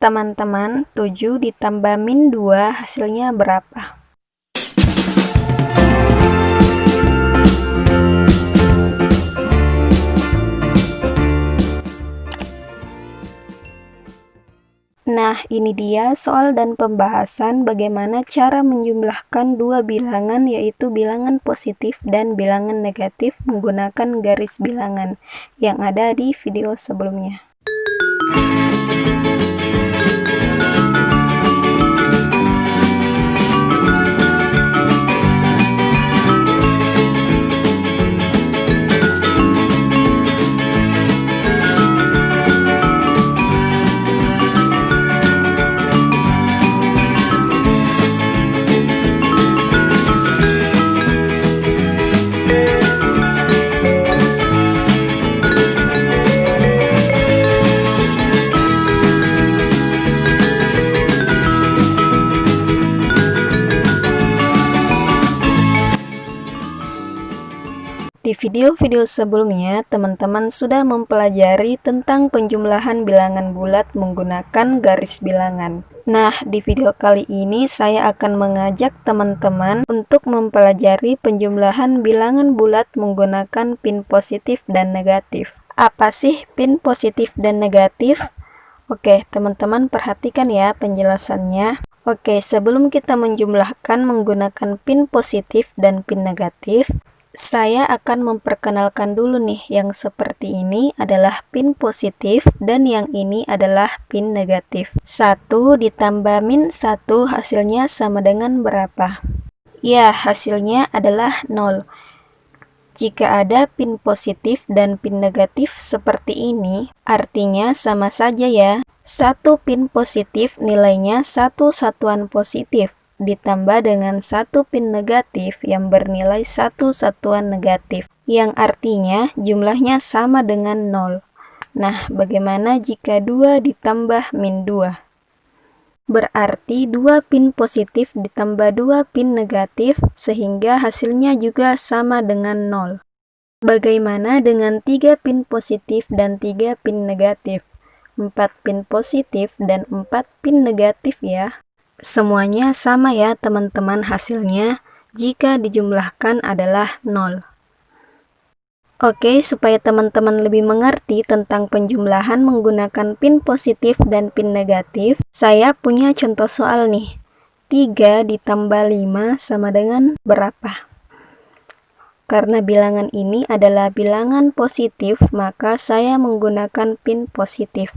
Teman-teman, 7 ditambah min 2 hasilnya berapa? Nah, ini dia soal dan pembahasan bagaimana cara menjumlahkan dua bilangan, yaitu bilangan positif dan bilangan negatif menggunakan garis bilangan yang ada di video sebelumnya. Di video-video sebelumnya, teman-teman sudah mempelajari tentang penjumlahan bilangan bulat menggunakan garis bilangan. Nah, di video kali ini saya akan mengajak teman-teman untuk mempelajari penjumlahan bilangan bulat menggunakan pin positif dan negatif. Apa sih pin positif dan negatif? Oke, teman-teman perhatikan ya penjelasannya. Oke, sebelum kita menjumlahkan menggunakan pin positif dan pin negatif, saya akan memperkenalkan dulu nih, yang seperti ini adalah pin positif dan yang ini adalah pin negatif. 1 ditambah min 1 hasilnya sama dengan berapa? Ya, hasilnya adalah 0. Jika ada pin positif dan pin negatif seperti ini, artinya sama saja ya. 1 pin positif nilainya 1 satuan positif, ditambah dengan 1 pin negatif yang bernilai 1 satuan negatif, yang artinya jumlahnya sama dengan 0. Nah, bagaimana jika 2 ditambah min 2? Berarti 2 pin positif ditambah 2 pin negatif, sehingga hasilnya juga sama dengan 0. Bagaimana dengan 3 pin positif dan 3 pin negatif? 4 pin positif dan 4 pin negatif ya. Semuanya sama ya teman-teman, hasilnya jika dijumlahkan adalah 0. Oke, supaya teman-teman lebih mengerti tentang penjumlahan menggunakan pin positif dan pin negatif, saya punya contoh soal nih. 3 ditambah 5 sama dengan berapa? Karena bilangan ini adalah bilangan positif, maka saya menggunakan pin positif.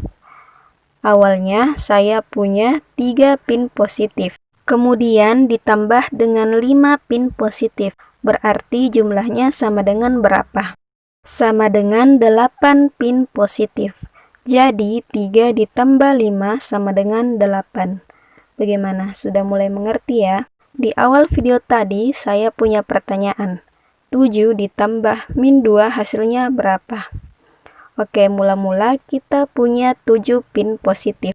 Awalnya saya punya 3 pin positif, kemudian ditambah dengan 5 pin positif, berarti jumlahnya sama dengan berapa? Sama dengan 8 pin positif. Jadi 3 ditambah 5 sama dengan 8. Bagaimana? Sudah mulai mengerti ya? Di awal video tadi saya punya pertanyaan. 7 ditambah min 2 hasilnya berapa? Oke, mula-mula kita punya 7 pin positif.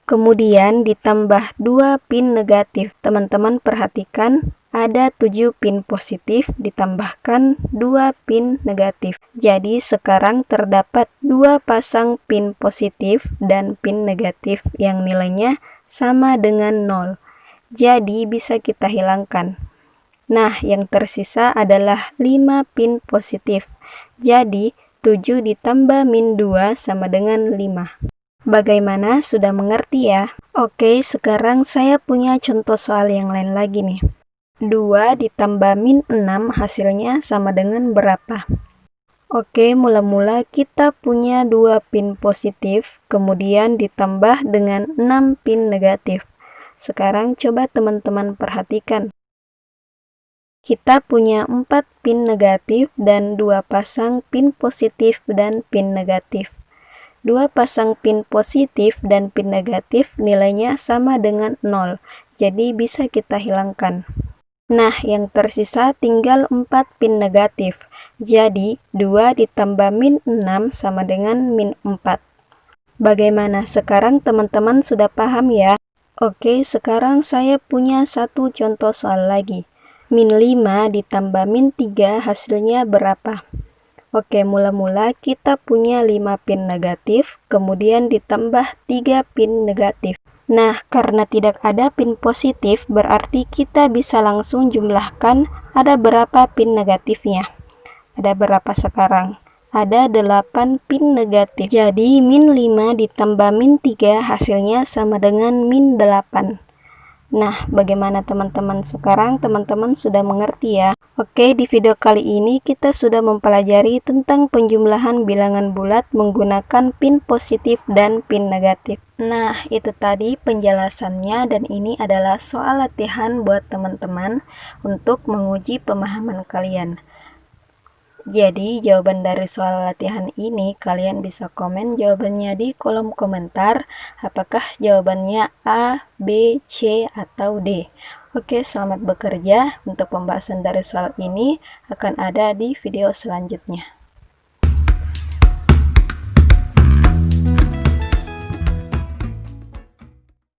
Kemudian ditambah 2 pin negatif. Teman-teman perhatikan, ada 7 pin positif ditambahkan 2 pin negatif. Jadi sekarang terdapat 2 pasang pin positif dan pin negatif yang nilainya sama dengan 0. Jadi bisa kita hilangkan. Nah, yang tersisa adalah 5 pin positif. Jadi 7 ditambah min 2 sama dengan 5. Bagaimana? Sudah mengerti ya? Oke, sekarang saya punya contoh soal yang lain lagi nih. 2 ditambah min 6 hasilnya sama dengan berapa? Oke, mula-mula kita punya 2 pin positif, kemudian ditambah dengan 6 pin negatif. Sekarang coba teman-teman perhatikan. Kita punya 4 pin negatif dan 2 pasang pin positif dan pin negatif. 2 pasang pin positif dan pin negatif nilainya sama dengan 0, jadi bisa kita hilangkan. Nah, yang tersisa tinggal 4 pin negatif, jadi 2 ditambah min 6 sama dengan min 4. Bagaimana? Sekarang teman-teman sudah paham ya? Oke, sekarang saya punya satu contoh soal lagi. Min 5 ditambah min 3 hasilnya berapa? Oke, mula-mula kita punya 5 pin negatif, kemudian ditambah 3 pin negatif. Nah, karena tidak ada pin positif, berarti kita bisa langsung jumlahkan ada berapa pin negatifnya. Ada berapa sekarang? Ada 8 pin negatif. Jadi, min 5 ditambah min 3 hasilnya sama dengan min 8. Nah, bagaimana teman-teman sekarang? Teman-teman sudah mengerti ya? Oke, di video kali ini kita sudah mempelajari tentang penjumlahan bilangan bulat menggunakan pin positif dan pin negatif. Nah, itu tadi penjelasannya dan ini adalah soal latihan buat teman-teman untuk menguji pemahaman kalian. Jadi, jawaban dari soal latihan ini kalian bisa komen jawabannya di kolom komentar. Apakah jawabannya A, B, C, atau D? Oke, selamat bekerja. Untuk pembahasan dari soal ini akan ada di video selanjutnya.